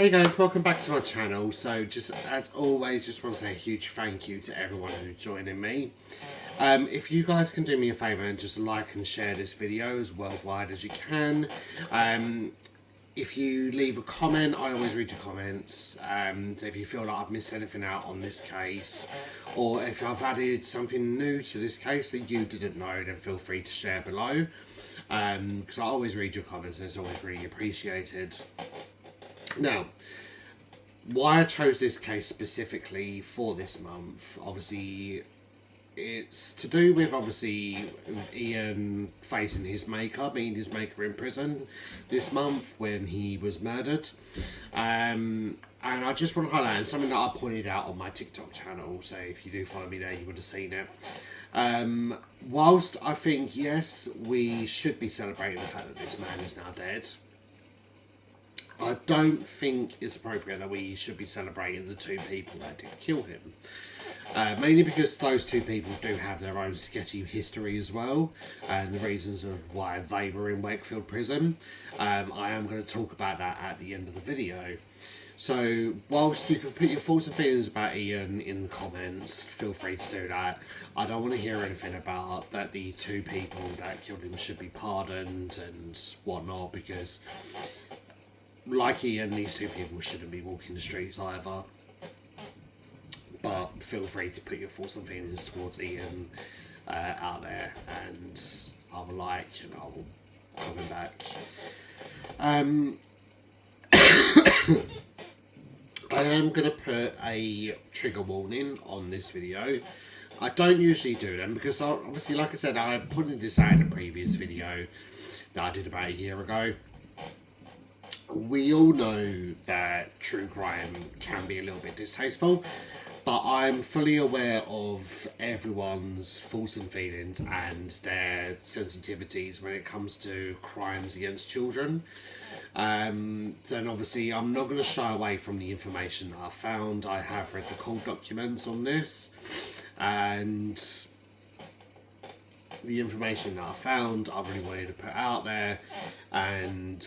Hey guys, welcome back to my channel. So just as always, just want to say a huge thank you to everyone who's joining me. If you guys can do me a favour and just like and share this video as worldwide as you can. If you leave a comment, I always read your comments. If you feel like I've missed anything out on this case, or if I've added something new to this case that you didn't know, then feel free to share below. Because I always read your comments and it's always really appreciated. Now, why I chose this case specifically for this month, obviously, it's to do with Ian facing his maker, meeting his maker in prison this month when he was murdered. And I just want to highlight something that I pointed out on my TikTok channel, so if you do follow me there, you would have seen it. Whilst I think, yes, we should be celebrating the fact that this man is now dead, I don't think it's appropriate that we should be celebrating the two people that did kill him. Mainly because those two people do have their own sketchy history as well, and the reasons of why they were in Wakefield prison. I am going to talk about that at the end of the video. So, whilst you can put your thoughts and feelings about Ian in the comments, feel free to do that. I don't want to hear anything about that the two people that killed him should be pardoned and whatnot, because like Ian, these two people shouldn't be walking the streets either. But feel free to put your thoughts and feelings towards Ian out there, and I will like and I will comment back. I am going to put a trigger warning on this video. I don't usually do them because obviously, like I said, I put this out in a previous video that I did about a year ago. We all know that true crime can be a little bit distasteful, but I'm fully aware of everyone's thoughts and feelings and their sensitivities when it comes to crimes against children. And obviously I'm not going to shy away from the information that I found. I have read the court documents on this, and the information that I found I really wanted to put out there. And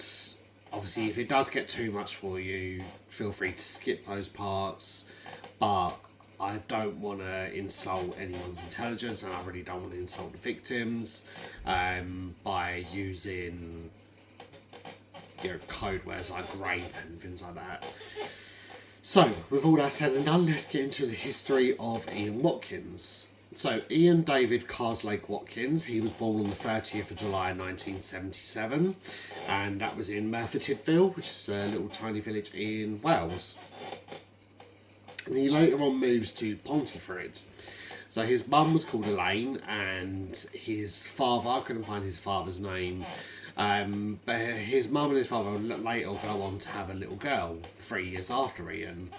obviously, if it does get too much for you, feel free to skip those parts. But I don't want to insult anyone's intelligence, and I really don't want to insult the victims by using, code words like rape and things like that. So, with all that said and done, let's get into the history of Ian Watkins. So, Ian David Carslake Watkins, he was born on the 30th of July 1977, and that was in Merthyr Tydfil, which is a little tiny village in Wales. And he later on moves to Pontypridd. So his mum was called Elaine, and his father, I couldn't find his father's name, but his mum and his father later go on to have a little girl 3 years after Ian.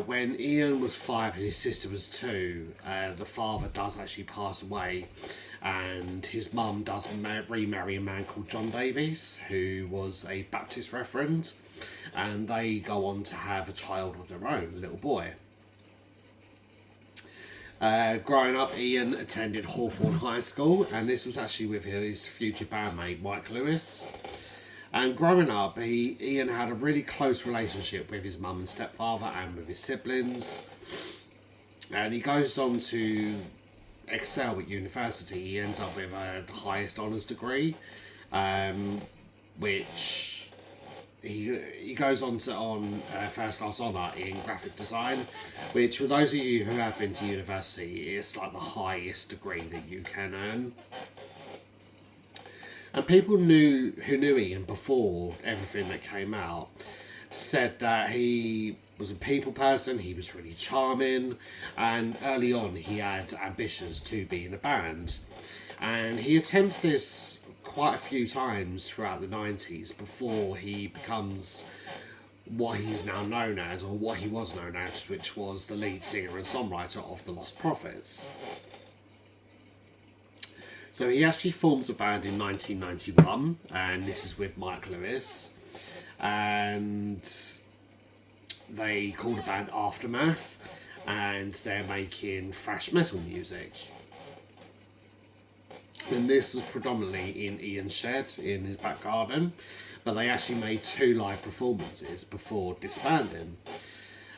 When Ian was 5 and his sister was 2, the father does actually pass away, and his mum does remarry a man called John Davies, who was a Baptist reverend, and they go on to have a child of their own, a little boy. Growing up, Ian attended Hawthorne High School, and this was actually with his future bandmate Mike Lewis. And growing up, Ian had a really close relationship with his mum and stepfather and with his siblings. And he goes on to excel at university. He ends up with the highest honours degree, which he goes on to first class honour in graphic design, which for those of you who have been to university, is like the highest degree that you can earn. And people who knew Ian before everything that came out said that he was a people person, he was really charming, and early on he had ambitions to be in a band. And he attempts this quite a few times throughout the 90s before he becomes what he's now known as, or what he was known as, which was the lead singer and songwriter of the Lost Prophets. So he actually forms a band in 1991, and this is with Mike Lewis, and they call the band Aftermath, and they're making thrash metal music. And this was predominantly in Ian's shed in his back garden, but they actually made 2 live performances before disbanding.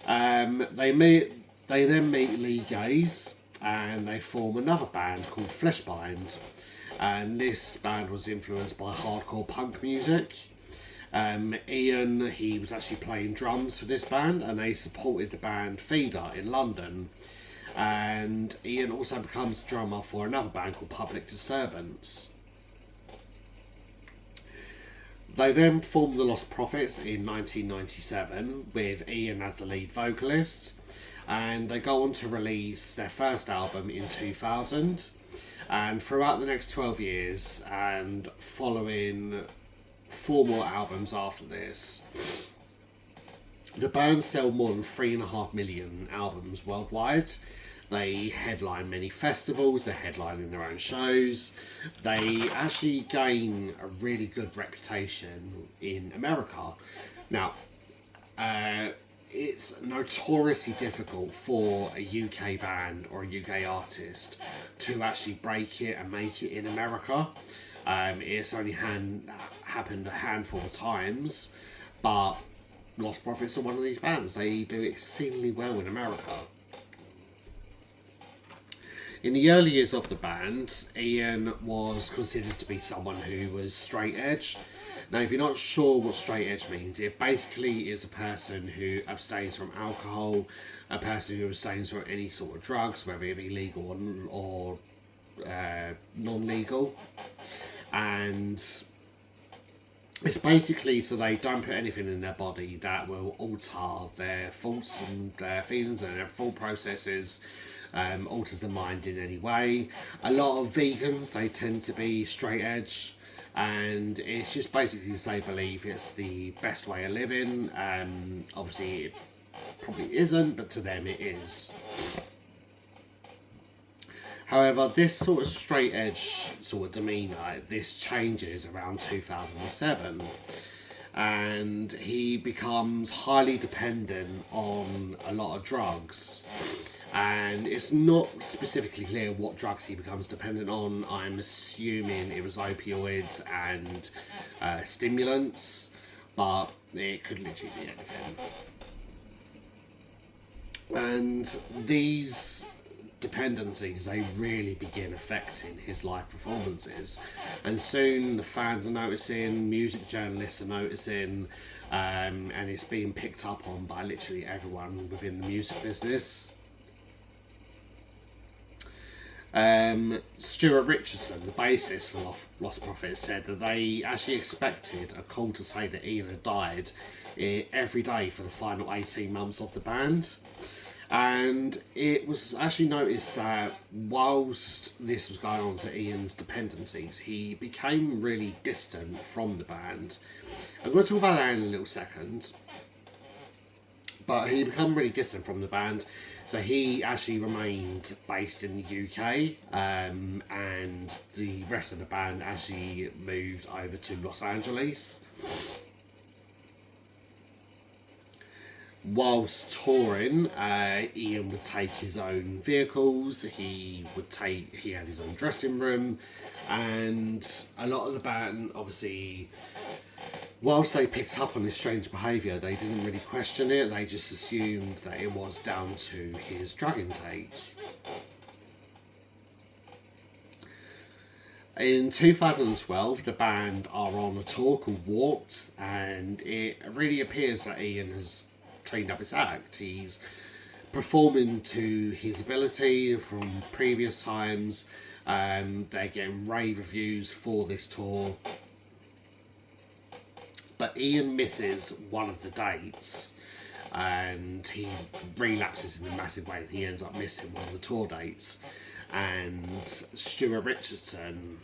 They then meet Lee Gaze and they form another band called Fleshbind, and this band was influenced by hardcore punk music. Ian, he was actually playing drums for this band, and they supported the band Feeder in London. And Ian also becomes drummer for another band called Public Disturbance. They then formed the Lost Prophets in 1997 with Ian as the lead vocalist, and they go on to release their first album in 2000. And throughout the next 12 years, and following 4 more albums after this, the band sell more than 3.5 million albums worldwide. They headline many festivals, they're headlining their own shows. They actually gain a really good reputation in America. Now, it's notoriously difficult for a UK band or a UK artist to actually break it and make it in America. It's only happened a handful of times, but Lost Prophets are one of these bands. They do exceedingly well in America. In the early years of the band, Ian was considered to be someone who was straight edge. Now, if you're not sure what straight edge means, it basically is a person who abstains from alcohol, a person who abstains from any sort of drugs, whether it be legal or non-legal. And it's basically so they don't put anything in their body that will alter their thoughts and their feelings and their thought processes, alters the mind in any way. A lot of vegans, they tend to be straight edge, and it's just basically because they believe it's the best way of living. Obviously it probably isn't, but to them it is. However, this sort of straight edge sort of demeanour, this changes around 2007, and he becomes highly dependent on a lot of drugs. And it's not specifically clear what drugs he becomes dependent on. I'm assuming it was opioids and stimulants, but it could literally be anything. And these dependencies, they really begin affecting his live performances, and soon the fans are noticing, music journalists are noticing, and it's being picked up on by literally everyone within the music business. Stuart Richardson, the bassist for Lost Prophets, said that they actually expected a call to say that Ian had died every day for the final 18 months of the band. And it was actually noticed that whilst this was going on to Ian's dependencies, he became really distant from the band. I'm going to talk about that in a little second. But he became really distant from the band, so he actually remained based in the UK, and the rest of the band actually moved over to Los Angeles. Whilst touring, Ian would take his own vehicles, he had his own dressing room, and a lot of the band, obviously, whilst they picked up on his strange behaviour, they didn't really question it, they just assumed that it was down to his drug intake. In 2012, the band are on a tour called Warped, and it really appears that Ian has cleaned up his act. He's performing to his ability from previous times. They're getting rave reviews for this tour. But Ian misses one of the dates, and he relapses in a massive way, and he ends up missing one of the tour dates. And Stuart Richardson,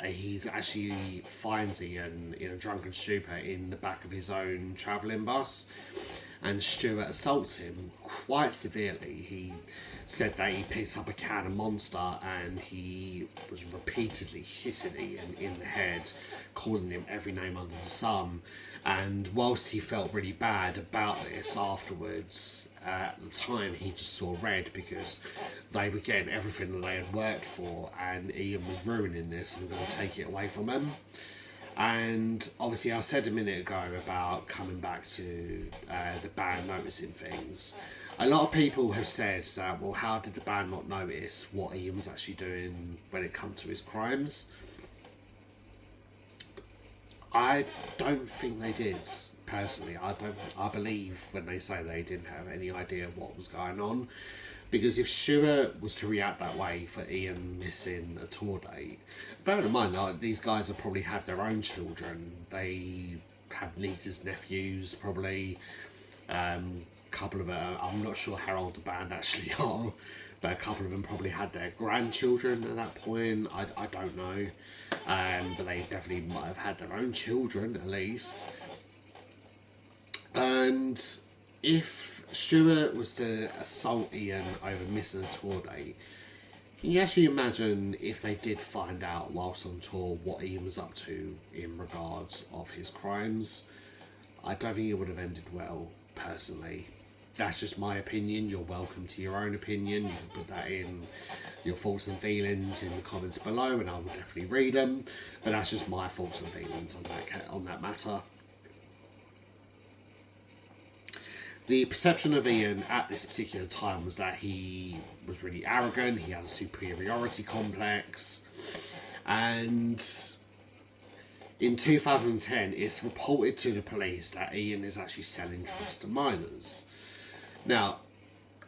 he actually finds Ian in a drunken stupor in the back of his own travelling bus. and Stuart assaults him quite severely. He said that he picked up a can of Monster and he was repeatedly hitting Ian in the head, calling him every name under the sun. And whilst he felt really bad about this afterwards, at the time he just saw red because they were getting everything that they had worked for and Ian was ruining this and going to take it away from him. And obviously I said a minute ago about coming back to the band noticing things. A lot of people have said that, well, how did the band not notice what Ian was actually doing when it comes to his crimes? I don't think they did, personally. I believe when they say they didn't have any idea what was going on. Because if Stuart was to react that way for Ian missing a tour date, bear in mind, like, these guys have probably had their own children. They have nieces, nephews, probably. Couple of them, I'm not sure how old the band actually are, but a couple of them probably had their grandchildren at that point. I don't know. But they definitely might have had their own children at least. And if Stuart was to assault Ian over missing a tour date, can you actually imagine if they did find out whilst on tour what Ian was up to in regards of his crimes? I don't think it would have ended well, personally. That's just my opinion. You're welcome to your own opinion. You can put that in your thoughts and feelings in the comments below and I will definitely read them. But that's just my thoughts and feelings on that matter. The perception of Ian at this particular time was that he was really arrogant, he had a superiority complex, and in 2010 it's reported to the police that Ian is actually selling drugs to minors. Now,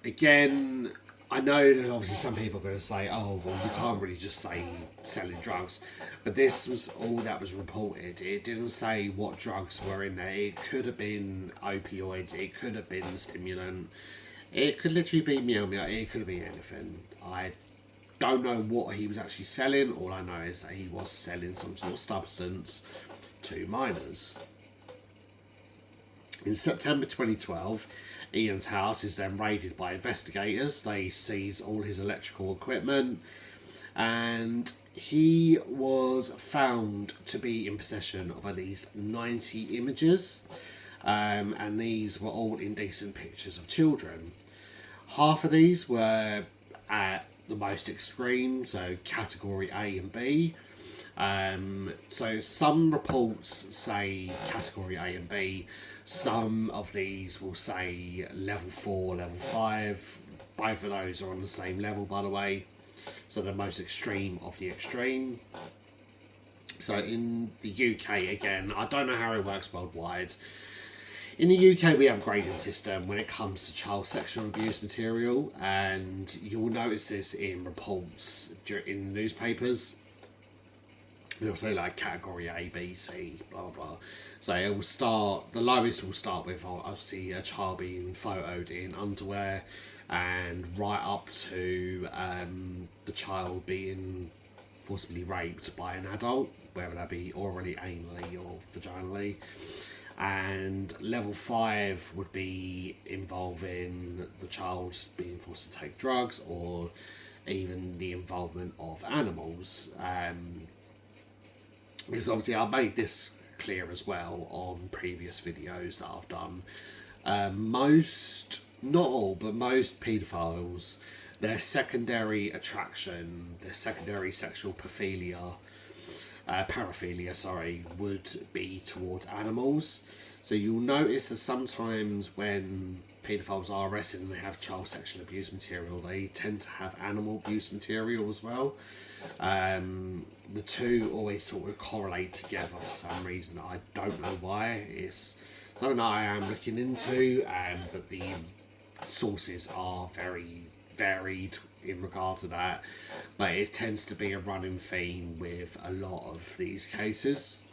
again, I know that obviously some people are going to say, oh, well, you can't really just say selling drugs. But this was all that was reported. It didn't say what drugs were in there. It could have been opioids. It could have been stimulant. It could literally be meow meow. It could have been anything. I don't know what he was actually selling. All I know is that he was selling some sort of substance to minors. In September 2012, Ian's house is then raided by investigators. They seize all his electrical equipment and he was found to be in possession of at least 90 images and these were all indecent pictures of children. Half of these were at the most extreme, so category A and B. So some reports say category A and B. Some of these will say level 4, level 5. Both of those are on the same level, by the way. So the most extreme of the extreme. So in the UK, again, I don't know how it works worldwide. In the UK, we have a grading system when it comes to child sexual abuse material, and you'll notice this in reports in the newspapers. They'll say like category A, B, C, blah, blah, blah. So it will start, the lowest will start with obviously a child being photoed in underwear, and right up to the child being forcibly raped by an adult, whether that be orally, anally or vaginally. And level 5 would be involving the child being forced to take drugs or even the involvement of animals. Because obviously I made this clear as well on previous videos that I've done. Most, not all, but most paedophiles, their secondary attraction, their secondary sexual paraphilia, would be towards animals. So you'll notice that sometimes when paedophiles are arrested and they have child sexual abuse material, they tend to have animal abuse material as well. The two always sort of correlate together for some reason. I don't know why. It's something that I am looking into, but the sources are very varied in regard to that. But it tends to be a running theme with a lot of these cases.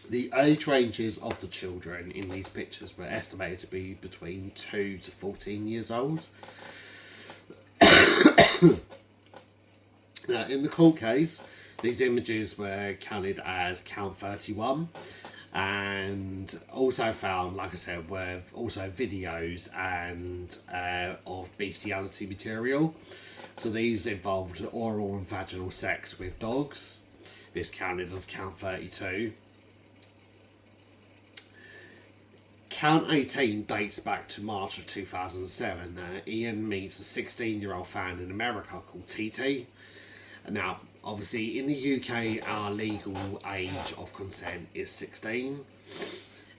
The age ranges of the children in these pictures were estimated to be between 2 to 14 years old. Now, in the court case, These images were counted as count 31 and also found, like I said, were also videos and of bestiality material. So these involved oral and vaginal sex with dogs. This counted as count 32. Count 18 dates back to March of 2007. Ian meets a 16-year-old fan in America called TT. Now, obviously, in the UK, our legal age of consent is 16.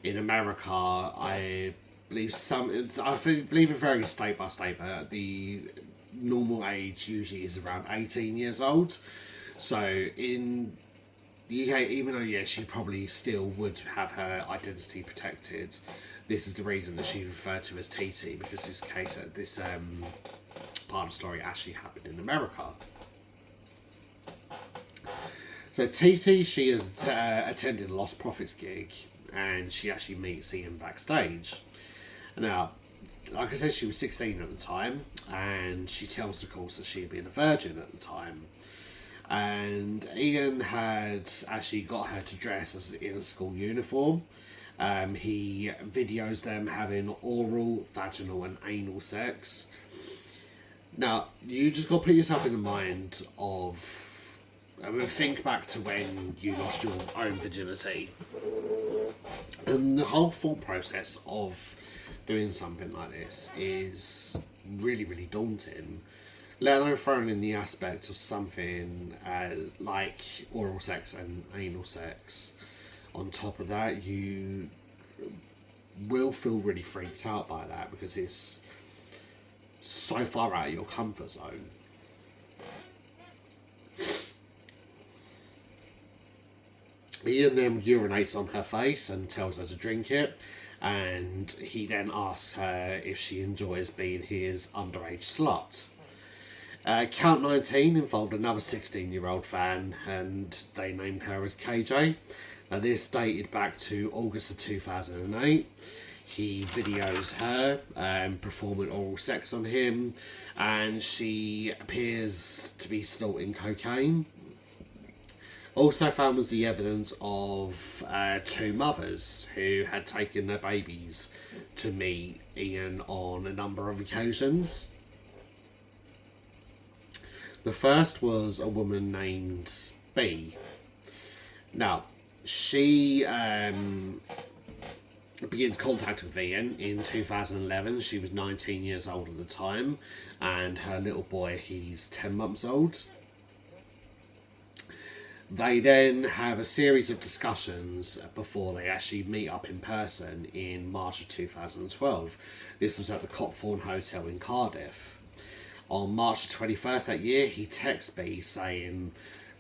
In America, I believe it varies state by state, but the normal age usually is around 18 years old. So in the UK, even though she probably still would have her identity protected, this is the reason that she's referred to as TT, because this part of the story actually happened in America. So TT, she has attended a Lost Profits gig, and she actually meets Ian backstage. Now, like I said, she was 16 at the time, and she tells the course that she had been a virgin at the time. And Ian had actually got her to dress in a school uniform. He videos them having oral, vaginal and anal sex. Now, you just got to put yourself in the mind of... think back to when you lost your own virginity. And the whole thought process of doing something like this is really, really daunting. Let alone throwing in the aspect of something like oral sex and anal sex. On top of that, you will feel really freaked out by that because it's so far out of your comfort zone. Ian then urinates on her face and tells her to drink it, and he then asks her if she enjoys being his underage slut. Count 19 involved another 16-year-old fan, and they named her as KJ. Now, this dated back to August of 2008. He videos her performing oral sex on him, and she appears to be snorting cocaine. Also found was the evidence of two mothers who had taken their babies to meet Ian on a number of occasions. The first was a woman named B. Now, she begins contact with Ian in 2011. She was 19 years old at the time, and her little boy, he's 10 months old. They then have a series of discussions before they actually meet up in person in March of 2012. This was at the Copthorne Hotel in Cardiff. On March 21st that year, he texts B saying,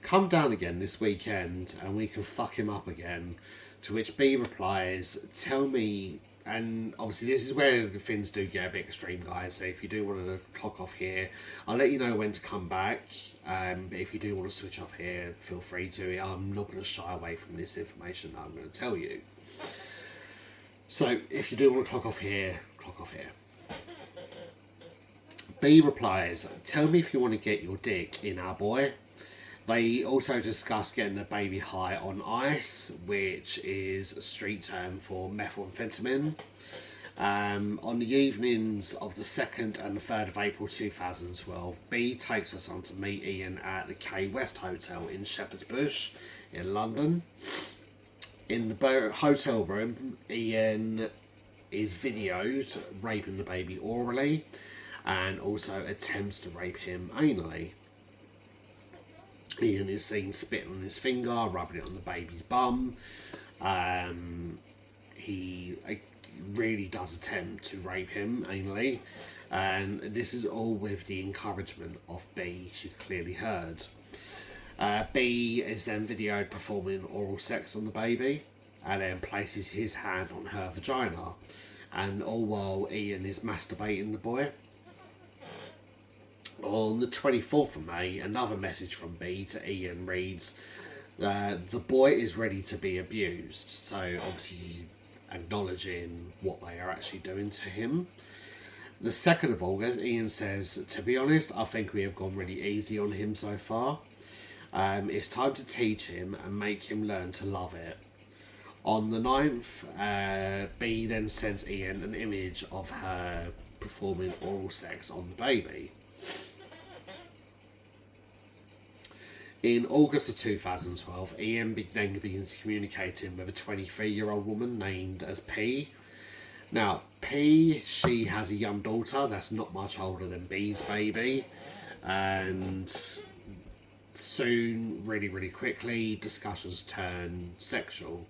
"Come down again this weekend and we can fuck him up again." To which B replies, "Tell me," and obviously this is where the things do get a bit extreme, guys, so if you do want to clock off here, I'll let you know when to come back. But if you do want to switch off here, feel free to. I'm not going to shy away from this information that I'm going to tell you. So if you do want to clock off here, clock off here. B replies, "Tell me if you want to get your dick in our boy." They also discuss getting the baby high on ice, which is a street term for methamphetamine. On the evenings of the 2nd and the 3rd of April 2012, B takes her son to meet Ian at the K West Hotel in Shepherd's Bush in London. In the hotel room, Ian is videoed raping the baby orally and also attempts to rape him anally. Ian is seen spitting on his finger, rubbing it on the baby's bum. He really does attempt to rape him anally, and this is all with the encouragement of B. She's clearly heard. B is then videoed performing oral sex on the baby and then places his hand on her vagina, and all while Ian is masturbating the boy. On the 24th of May, another message from B to Ian reads, "The boy is ready to be abused." So obviously acknowledging what they are actually doing to him. The 2nd of August, Ian says, "To be honest, I think we have gone really easy on him so far." It's time to teach him and make him learn to love it. On the 9th, B then sends Ian an image of her performing oral sex on the baby. In August of 2012, Ian then begins communicating with a 23-year-old woman named as P. Now, P, she has a young daughter that's not much older than B's baby, and soon, really quickly, discussions turn sexual.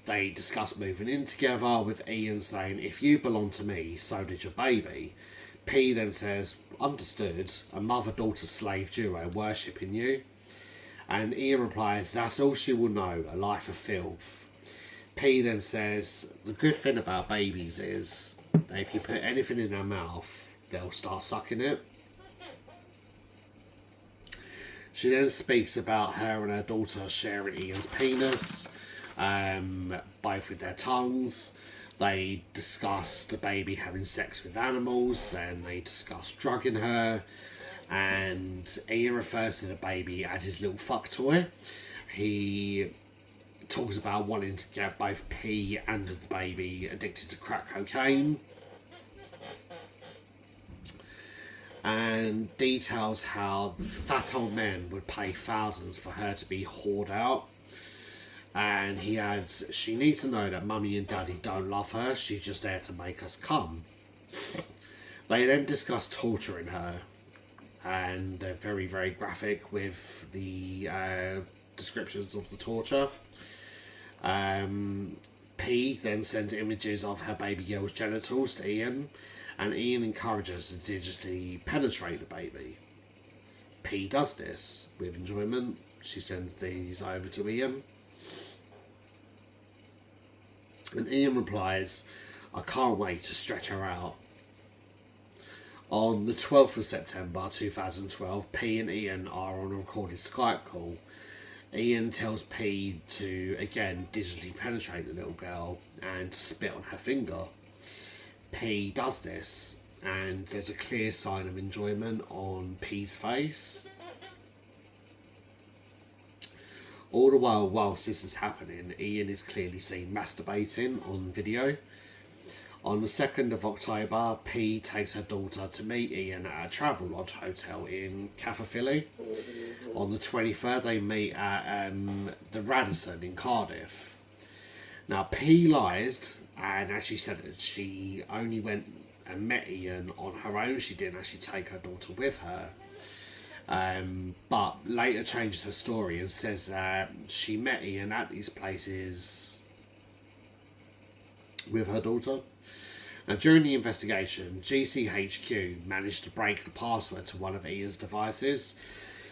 They discuss moving in together, with Ian saying, "If you belong to me, so did your baby." P then says, "Understood, a mother-daughter slave duo worshipping you." And Ian replies, "That's all she will know, a life of filth." P then says, "The good thing about babies is that if you put anything in their mouth, they'll start sucking it." She then speaks about her and her daughter sharing Ian's penis, both with their tongues. They discuss the baby having sex with animals, then they discuss drugging her, and Ian refers to the baby as his little fuck toy. He talks about wanting to get both P and the baby addicted to crack cocaine, and details how fat old men would pay thousands for her to be whored out. And he adds, "She needs to know that mummy and daddy don't love her, she's just there to make us come." They then discuss torturing her, and they're very graphic with the descriptions of the torture. P then sends images of her baby girl's genitals to Ian, and Ian encourages to digitally penetrate the baby. P does this with enjoyment. She sends these over to Ian. And Ian replies, "I can't wait to stretch her out." On the 12th of September 2012, P and Ian are on a recorded Skype call. Ian tells P to, again, digitally penetrate the little girl and spit on her finger. P does this, and there's a clear sign of enjoyment on P's face. All the whilst this is happening, Ian is clearly seen masturbating on video. On the 2nd of October, P takes her daughter to meet Ian at a Travelodge hotel in Caerphilly. On the 23rd, they meet at the Radisson in Cardiff. Now, P lies and actually said that she only went and met Ian on her own. She didn't actually take her daughter with her. But later changes her story and says that she met Ian at these places with her daughter. Now, during the investigation, GCHQ managed to break the password to one of Ian's devices.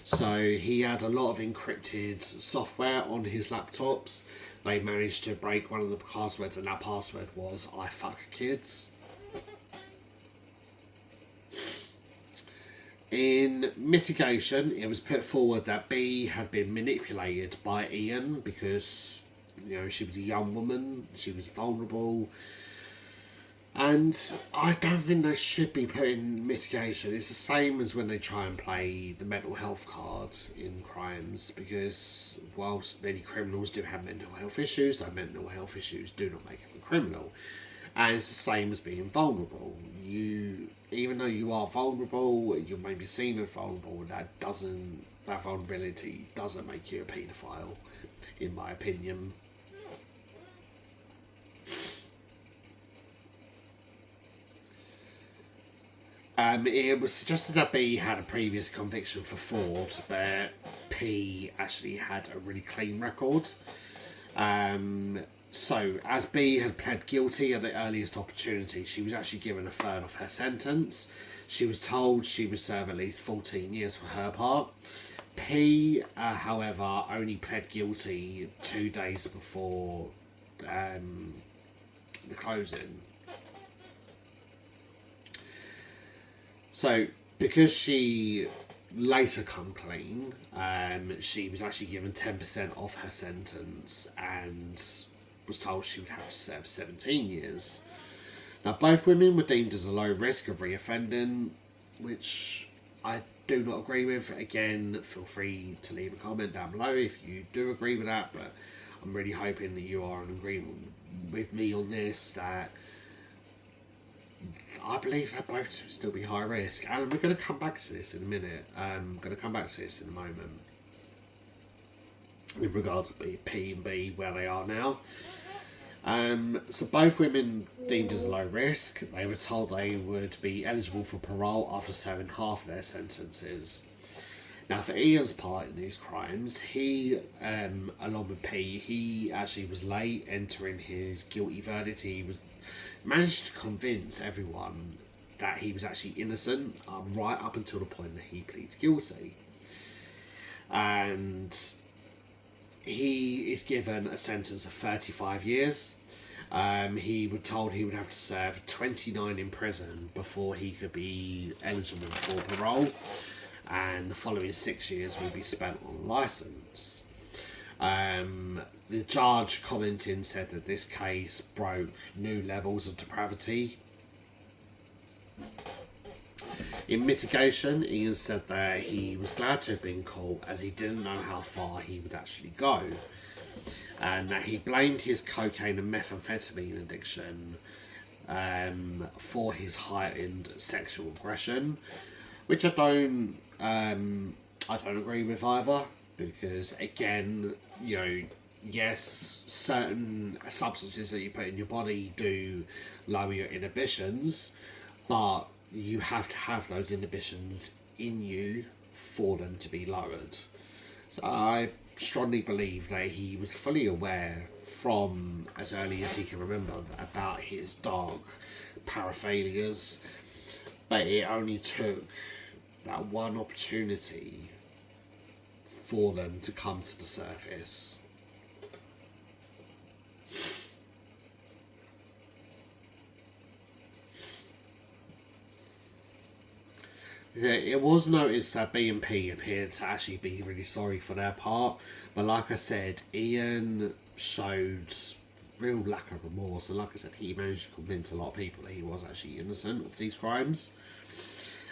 So he had a lot of encrypted software on his laptops. They managed to break one of the passwords, and that password was "I fuck kids." In mitigation, it was put forward that B had been manipulated by Ian because, she was a young woman, she was vulnerable, and I don't think they should be put in mitigation. It's the same as when they try and play the mental health card in crimes, because whilst many criminals do have mental health issues, their mental health issues do not make them a criminal. And it's the same as being vulnerable. Even though you are vulnerable, you may be seen as vulnerable, that vulnerability doesn't make you a paedophile, in my opinion. It was suggested that B had a previous conviction for fraud, but P actually had a really clean record. So, as B had pled guilty at the earliest opportunity, she was actually given a third of her sentence. She was told she would serve at least 14 years for her part. P, however, only pled guilty 2 days before the closing. So, because she later come clean, she was actually given 10% off her sentence and was told she would have to serve 17 years. Now, both women were deemed as a low risk of reoffending, which I do not agree with. Again, feel free to leave a comment down below if you do agree with that, but I'm really hoping that you are in agreement with me on this, that I believe that both should still be high risk. And we're going to come back to this in a minute. I'm going to come back to this in a moment with regards to P and B, where they are now. So both women deemed as low risk. They were told they would be eligible for parole after serving half of their sentences. Now, for Ian's part in these crimes, he, along with P, he actually was late entering his guilty verdict. He managed to convince everyone that he was actually innocent, right up until the point that he pleads guilty. And he is given a sentence of 35 years. He was told he would have to serve 29 in prison before he could be eligible for parole, and the following 6 years will be spent on licence. The judge commenting said that this case broke new levels of depravity. In mitigation, Ian said that he was glad to have been caught, as he didn't know how far he would actually go, and that he blamed his cocaine and methamphetamine addiction for his heightened sexual aggression, which I don't agree with either, because again, you know, yes, certain substances that you put in your body do lower your inhibitions, but you have to have those inhibitions in you for them to be lowered. So I strongly believe that he was fully aware from as early as he can remember about his dark paraphilias, but it only took that one opportunity for them to come to the surface. Yeah, it was noticed that B and P appeared to actually be really sorry for their part, but like I said, Ian showed real lack of remorse, and like I said, he managed to convince a lot of people that he was actually innocent of these crimes.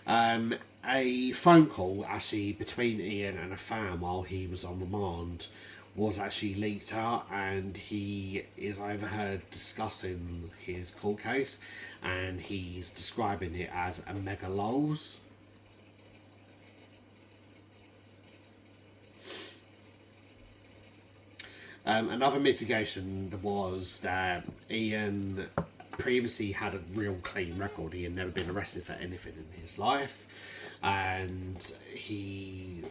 A phone call actually between Ian and a fan while he was on remand was actually leaked out, and he is overheard discussing his court case, and he's describing it as a mega lols. Another mitigation was that Ian previously had a real clean record. He had never been arrested for anything in his life, and he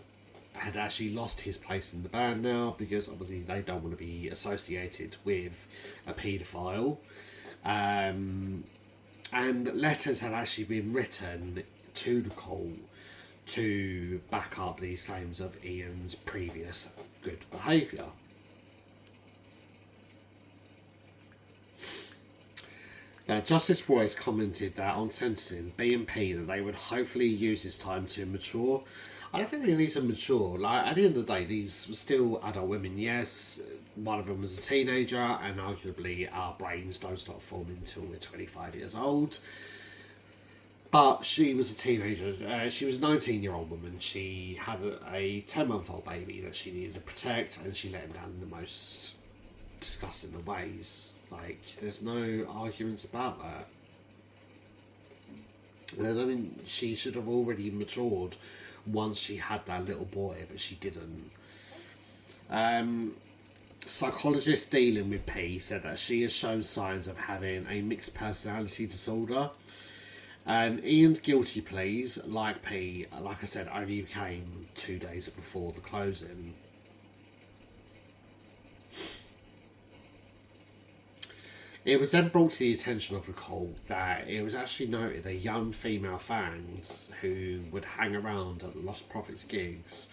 had actually lost his place in the band now, because obviously they don't want to be associated with a paedophile. And letters had actually been written to the court to back up these claims of Ian's previous good behaviour. Justice Royce commented that on sentencing B and P that they would hopefully use this time to mature. I don't think they need to mature. Like, at the end of the day, these were still adult women. Yes, one of them was a teenager, and arguably our brains don't start forming until we're 25 years old. But she was a teenager. She was a 19-year-old woman. She had a 10-month-old baby that she needed to protect, and she let him down in the most disgusting of ways. Like, there's no arguments about that. I mean, she should have already matured once she had that little boy, but she didn't. Psychologist dealing with P said that she has shown signs of having a mixed personality disorder. And Ian's guilty pleas, like P, like I said, only came 2 days before the closing. It was then brought to the attention of the court that it was actually noted that young female fans who would hang around at the Lost Prophets gigs,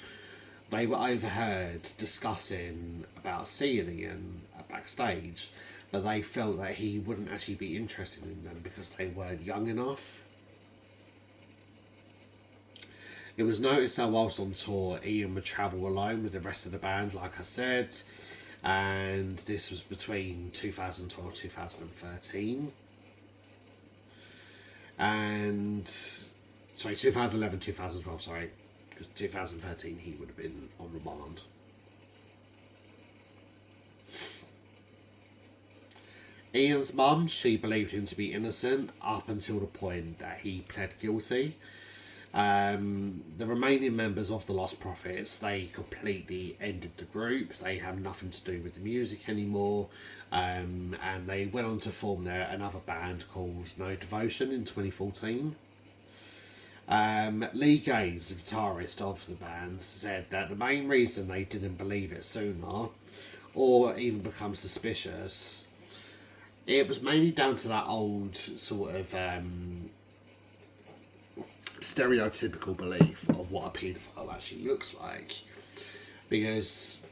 they were overheard discussing about seeing Ian backstage, but they felt that he wouldn't actually be interested in them because they weren't young enough. It was noticed that whilst on tour, Ian would travel alone with the rest of the band, like I said, and this was between 2012 2013. and sorry, 2011, 2012, sorry, because 2013 he would have been on remand. Ian's mum, she believed him to be innocent up until the point that he pled guilty. The remaining members of the Lost Prophets, they completely ended the group. They have nothing to do with the music anymore, and they went on to form another band called No Devotion in 2014. Lee Gaze, the guitarist of the band, said that the main reason they didn't believe it sooner, or even become suspicious, it was mainly down to that old sort of stereotypical belief of what a paedophile actually looks like. Because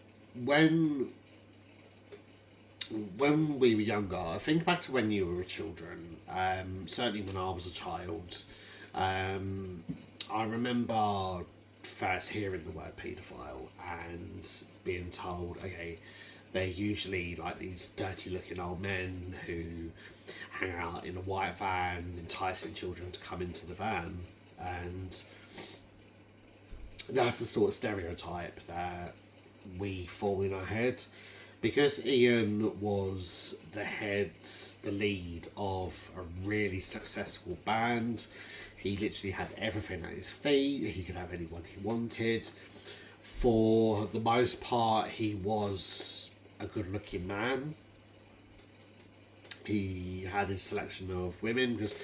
when we were younger, I think back to when you were children, certainly when I was a child, I remember first hearing the word paedophile and being told, okay, they're usually like these dirty looking old men who hang out in a white van, enticing children to come into the van. And that's the sort of stereotype that we form in our head. Because Ian was the lead of a really successful band, he literally had everything at his feet, he could have anyone he wanted. For the most part, he was a good looking man. He had his selection of women, because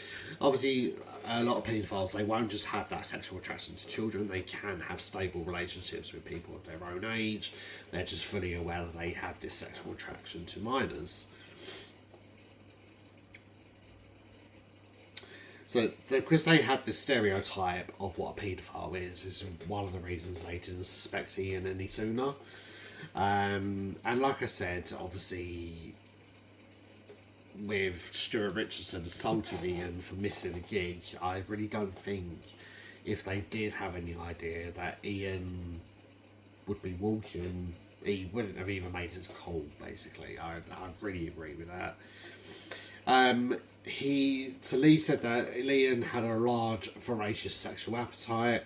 obviously a lot of paedophiles, they won't just have that sexual attraction to children, they can have stable relationships with people of their own age. They're just fully aware that they have this sexual attraction to minors. So because they had this stereotype of what a paedophile is one of the reasons they didn't suspect Ian any sooner. And like I said, obviously with Stuart Richardson assaulting Ian for missing a gig, I really don't think if they did have any idea that Ian would be walking, he wouldn't have even made his call, basically. I really agree with that. Lee said that Ian had a large, voracious sexual appetite.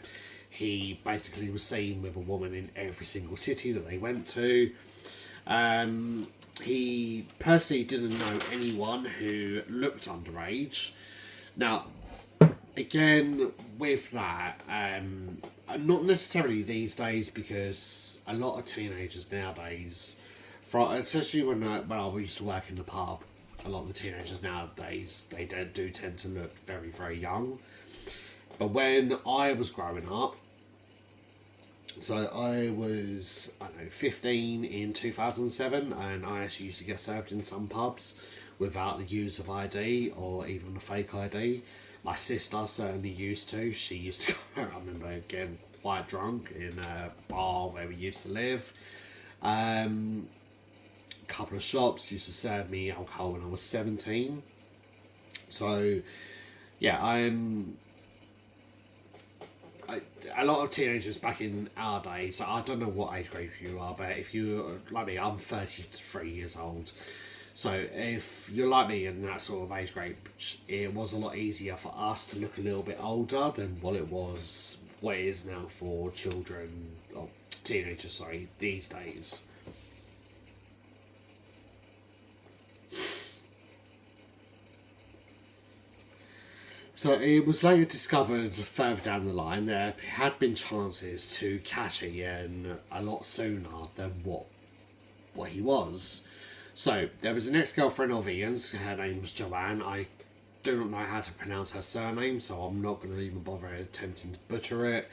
He basically was seen with a woman in every single city that they went to. He personally didn't know anyone who looked underage. Now, again, with that, not necessarily these days, because a lot of teenagers nowadays, especially when I used to work in the pub, a lot of the teenagers nowadays, they do tend to look very, very young. But when I was growing up, so I was, 15 in 2007, and I actually used to get served in some pubs without the use of ID or even a fake ID. My sister certainly used to. She used to go, I remember getting quite drunk in a bar where we used to live. A couple of shops used to serve me alcohol when I was 17. So, yeah, a lot of teenagers back in our days, I don't know what age group you are, but if you're like me, I'm 33 years old. So if you're like me in that sort of age group, it was a lot easier for us to look a little bit older than what it is now for children, or teenagers, these days. So it was later discovered further down the line there had been chances to catch Ian a lot sooner than what he was. So there was an ex-girlfriend of Ian's, her name was Joanne. I do not know how to pronounce her surname, so I'm not going to even bother attempting to butcher it.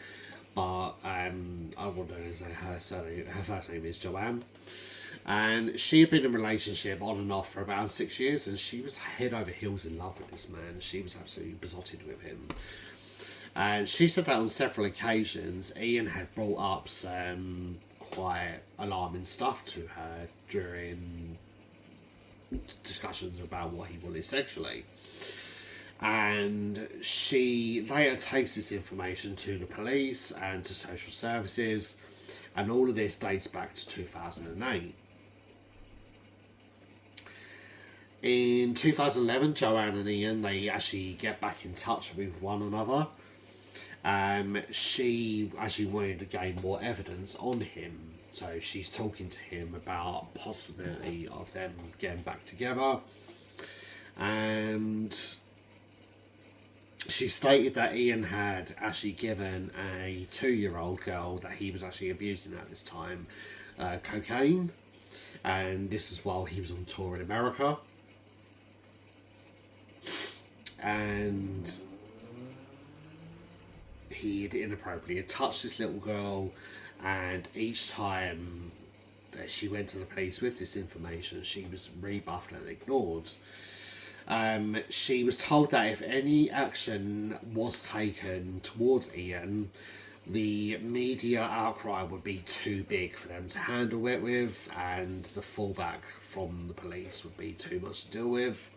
But I will say her first name is Joanne. And she had been in a relationship on and off for about 6 years, and she was head over heels in love with this man. She was absolutely besotted with him. And she said that on several occasions, Ian had brought up some quite alarming stuff to her during discussions about what he wanted sexually. And she later takes this information to the police and to social services, and all of this dates back to 2008. In 2011, Joanne and Ian, they actually get back in touch with one another. She actually wanted to gain more evidence on him, so she's talking to him about possibility of them getting back together. And she stated that Ian had actually given a 2-year-old girl that he was actually abusing at this time cocaine, and this is while he was on tour in America. And he had inappropriately touched this little girl, and each time that she went to the police with this information, she was rebuffed and ignored. She was told that if any action was taken towards Ian, the media outcry would be too big for them to handle it with, and the fallback from the police would be too much to deal with.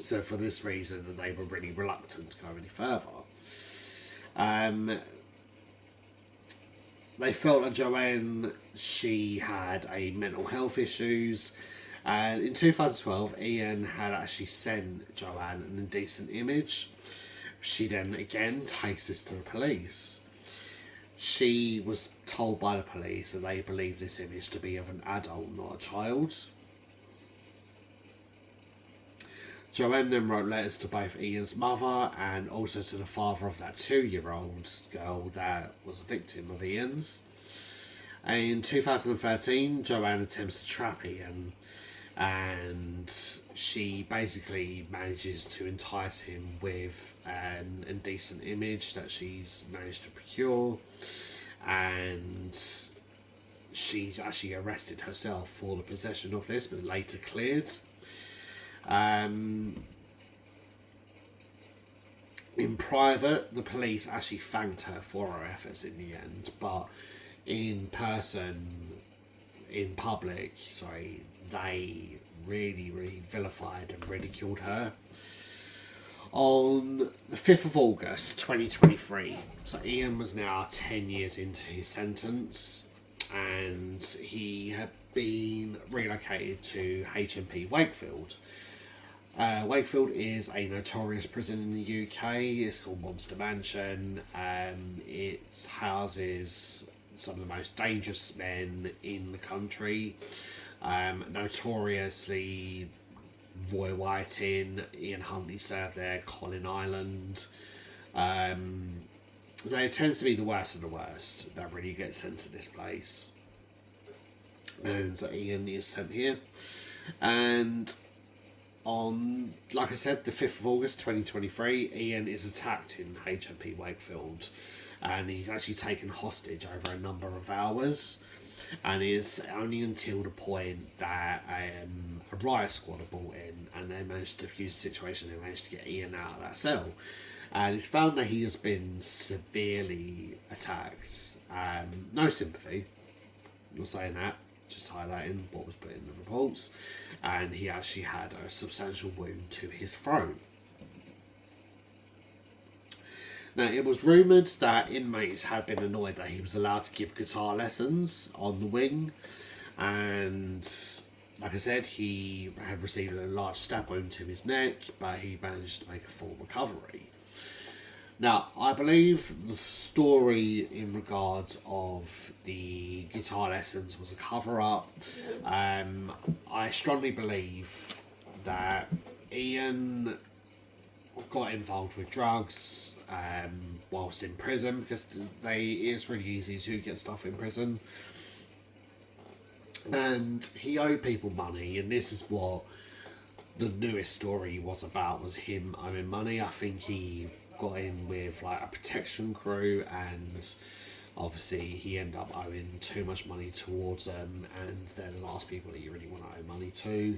So for this reason, they were really reluctant to go any further. They felt that Joanne, she had a mental health issues. And in 2012, Ian had actually sent Joanne an indecent image. She then again takes this to the police. She was told by the police that they believed this image to be of an adult, not a child. Joanne then wrote letters to both Ian's mother and also to the father of that 2-year-old girl that was a victim of Ian's. In 2013, Joanne attempts to trap Ian, and she basically manages to entice him with an indecent image that she's managed to procure, and she's actually arrested herself for the possession of this, but later cleared. In private, the police actually thanked her for her efforts in the end, but in public, they really vilified and ridiculed her. On the 5th of August 2023, so Ian was now 10 years into his sentence, and he had been relocated to HMP Wakefield. Wakefield is a notorious prison in the UK. It's called Monster Mansion. It houses some of the most dangerous men in the country. Notoriously, Roy Whiting, Ian Huntley served there, Colin Island. So it tends to be the worst of the worst that really gets sent to this place. And so Ian is sent here. And on, like I said, the 5th of August 2023, Ian is attacked in HMP Wakefield, and he's actually taken hostage over a number of hours, and it's only until the point that a riot squad are brought in and they managed to defuse the situation. They managed to get Ian out of that cell, and it's found that he has been severely attacked. No sympathy, I'm not saying that, just highlighting what was put in the reports, and he actually had a substantial wound to his throat. Now, it was rumoured that inmates had been annoyed that he was allowed to give guitar lessons on the wing, and like I said, he had received a large stab wound to his neck, but he managed to make a full recovery. Now, I believe the story in regards of the guitar lessons was a cover-up. I strongly believe that Ian got involved with drugs whilst in prison, because it's really easy to get stuff in prison. And he owed people money, and this is what the newest story was about, was him owing money. I think he got in with like a protection crew, and obviously he ended up owing too much money towards them, and they're the last people that you really want to owe money to,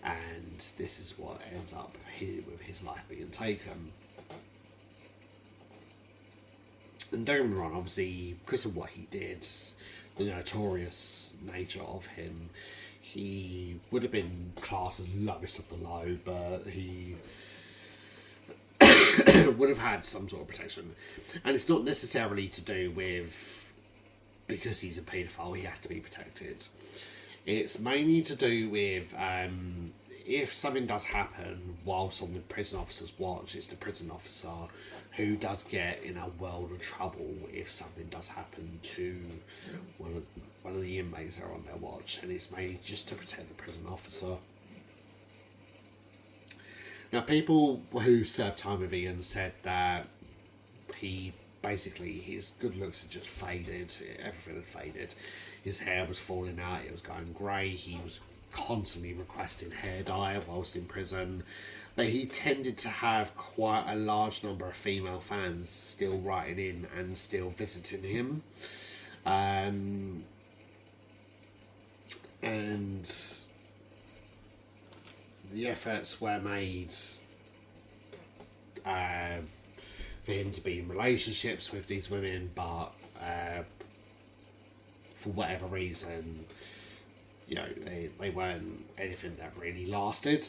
and this is what ends up here with his life being taken. And don't get me wrong, obviously because of what he did, the notorious nature of him, he would have been classed as lowest of the low, but he would have had some sort of protection. And it's not necessarily to do with because he's a paedophile he has to be protected. It's mainly to do with if something does happen whilst on the prison officer's watch, it's the prison officer who does get in a world of trouble if something does happen to one of the inmates that are on their watch, and it's mainly just to protect the prison officer. Now, people who served time with Ian said that his good looks had just faded, everything had faded. His hair was falling out, it was going grey, he was constantly requesting hair dye whilst in prison. But he tended to have quite a large number of female fans still writing in and still visiting him. And the efforts were made for him to be in relationships with these women, but for whatever reason, they weren't anything that really lasted.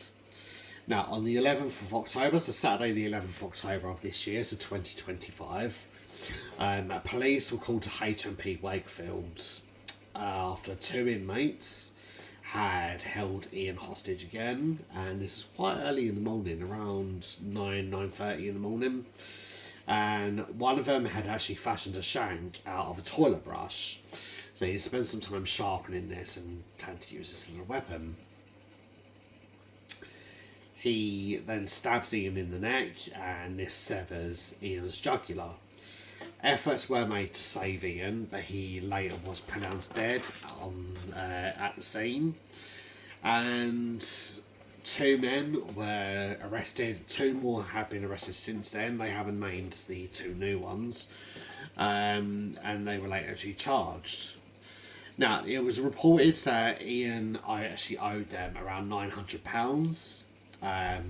Now, on the 11th of October, so Saturday the 11th of October of this year, so 2025, police were called to HMP Wakefield after 2 inmates had held Ian hostage again, and this is quite early in the morning, around 9:30 in the morning, and one of them had actually fashioned a shank out of a toilet brush, so he spent some time sharpening this and planned to use this as a weapon. He then stabs Ian in the neck, and this severs Ian's jugular. Efforts were made to save Ian, but he later was pronounced dead at the scene. And 2 men were arrested. 2 more have been arrested since then. They haven't named the 2 new ones. And they were later actually charged. Now, it was reported that Ian actually owed them around £900.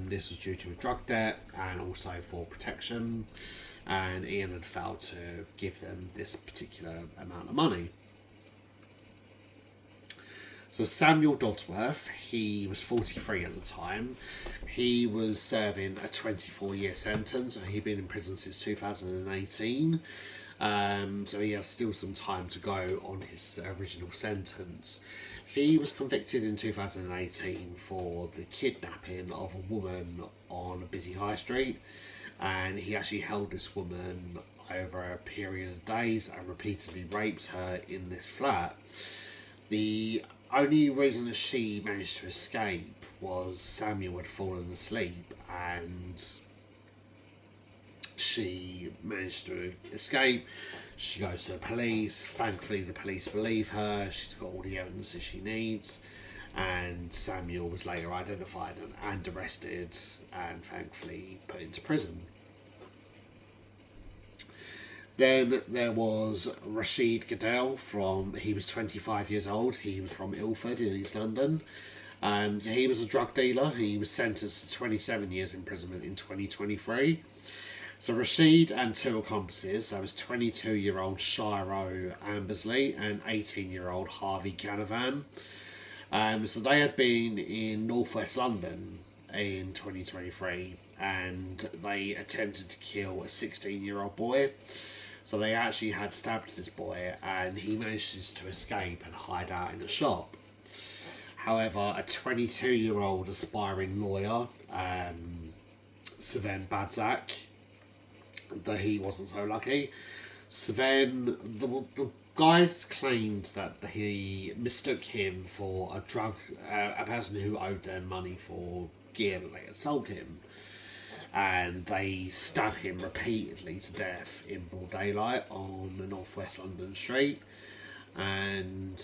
This was due to a drug debt and also for protection, and Ian had failed to give them this particular amount of money. So Samuel Dodsworth, he was 43 at the time. He was serving a 24-year sentence, and he'd been in prison since 2018. So he has still some time to go on his original sentence. He was convicted in 2018 for the kidnapping of a woman on a busy high street, and he actually held this woman over a period of days and repeatedly raped her in this flat. The only reason that she managed to escape was Samuel had fallen asleep, and she managed to escape. She goes to the police. Thankfully, the police believe her. She's got all the evidence that she needs. And Samuel was later identified and arrested, and thankfully put into prison. Then there was Rashid Goodell he was 25 years old. He was from Ilford in East London. He was a drug dealer. He was sentenced to 27 years imprisonment in 2023. So Rashid and 2 accomplices, that was 22-year-old Shiro Ambersley and 18-year-old Harvey Canavan. So they had been in northwest London in 2023, and they attempted to kill a 16-year-old boy. So they actually had stabbed this boy, and he manages to escape and hide out in a shop. However, a 22-year-old aspiring lawyer, Sven Badzak, that he wasn't so lucky. Sven, the guys claimed that he mistook him for a person who owed them money for gear that they had sold him, and they stabbed him repeatedly to death in broad daylight on the northwest London street. And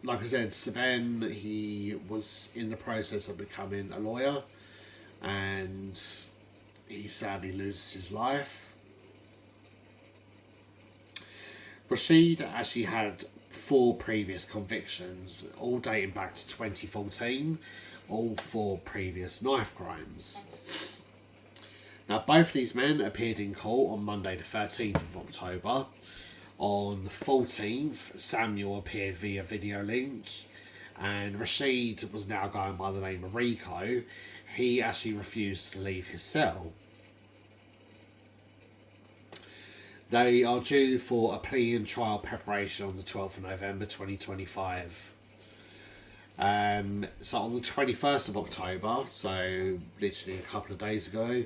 like I said, Sven, he was in the process of becoming a lawyer, and he sadly loses his life. Rashid actually had 4 previous convictions, all dating back to 2014, all for previous knife crimes. Now, both these men appeared in court on Monday the 13th of October. On the 14th, Samuel appeared via video link, and Rashid was now going by the name of Rico. He actually refused to leave his cell. They are due for a plea and trial preparation on the 12th of November 2025. So on the 21st of October, so literally a couple of days ago,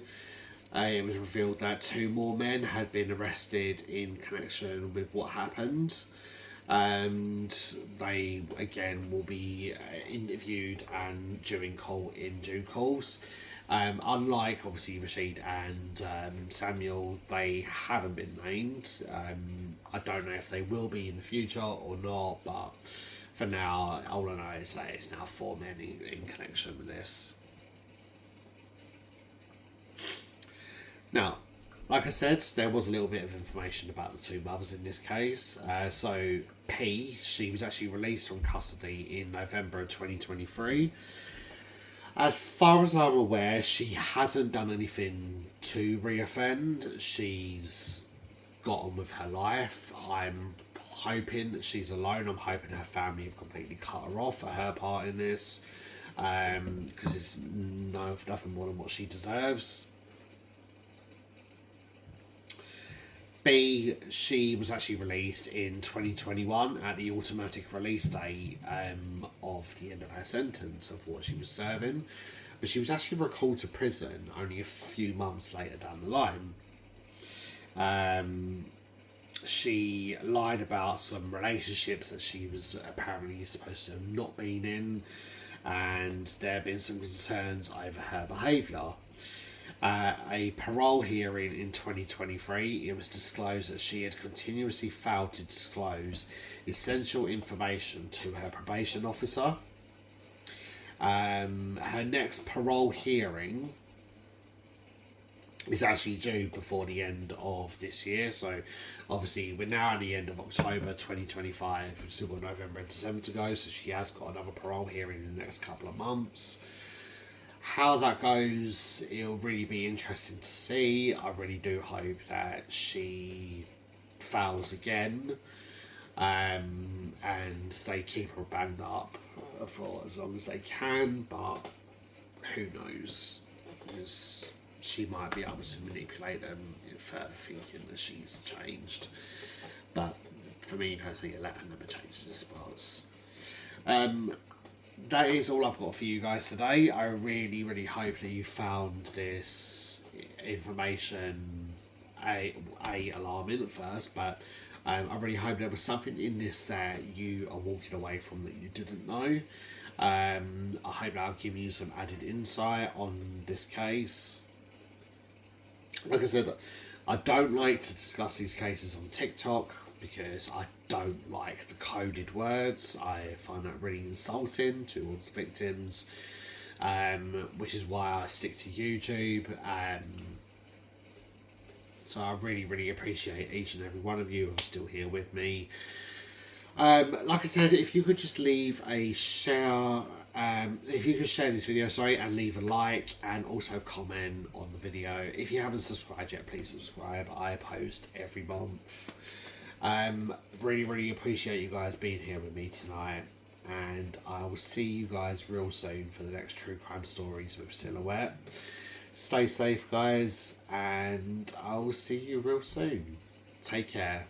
it was revealed that 2 more men had been arrested in connection with what happened. And they again will be interviewed and during court in due course. Unlike obviously Rashid and Samuel, they haven't been named. I don't know if they will be in the future or not, but for now, all I know is that it's now 4 men in connection with this. Now, like I said, there was a little bit of information about the 2 mothers in this case. So P, she was actually released from custody in November of 2023. As far as I'm aware, she hasn't done anything to reoffend. She's got on with her life. I'm hoping that she's alone. I'm hoping her family have completely cut her off for her part in this, because it's nothing more than what she deserves. B, she was actually released in 2021 at the automatic release date of the end of her sentence of what she was serving, but she was actually recalled to prison only a few months later down the line. She lied about some relationships that she was apparently supposed to have not been in, and there have been some concerns over her behaviour. A parole hearing in 2023, it was disclosed that she had continuously failed to disclose essential information to her probation officer. Her next parole hearing is actually due before the end of this year, so obviously we're now at the end of October 2025, we've still got November and December to go, so she has got another parole hearing in the next couple of months. How that goes, it'll really be interesting to see. I really do hope that she fails again, and they keep her banged up for as long as they can, but who knows, because she might be able to manipulate them further, thinking that she's changed. But for me personally, 11 never changes his spots. That is all I've got for you guys today. I really, really hope that you found this information alarming at first, but I really hope there was something in this that you are walking away from that you didn't know. I hope that I've given you some added insight on this case. Like I said, I don't like to discuss these cases on TikTok because I don't like the coded words. I find that really insulting towards victims, which is why I stick to YouTube. So I really, really appreciate each and every one of you who's still here with me. Like I said, if you could just leave a share, if you could share this video, and leave a like, and also comment on the video. If you haven't subscribed yet, please subscribe. I post every month. Really, really appreciate you guys being here with me tonight, and I will see you guys real soon for the next true crime stories with Silhouette. Stay safe, guys, and I will see you real soon. Take care.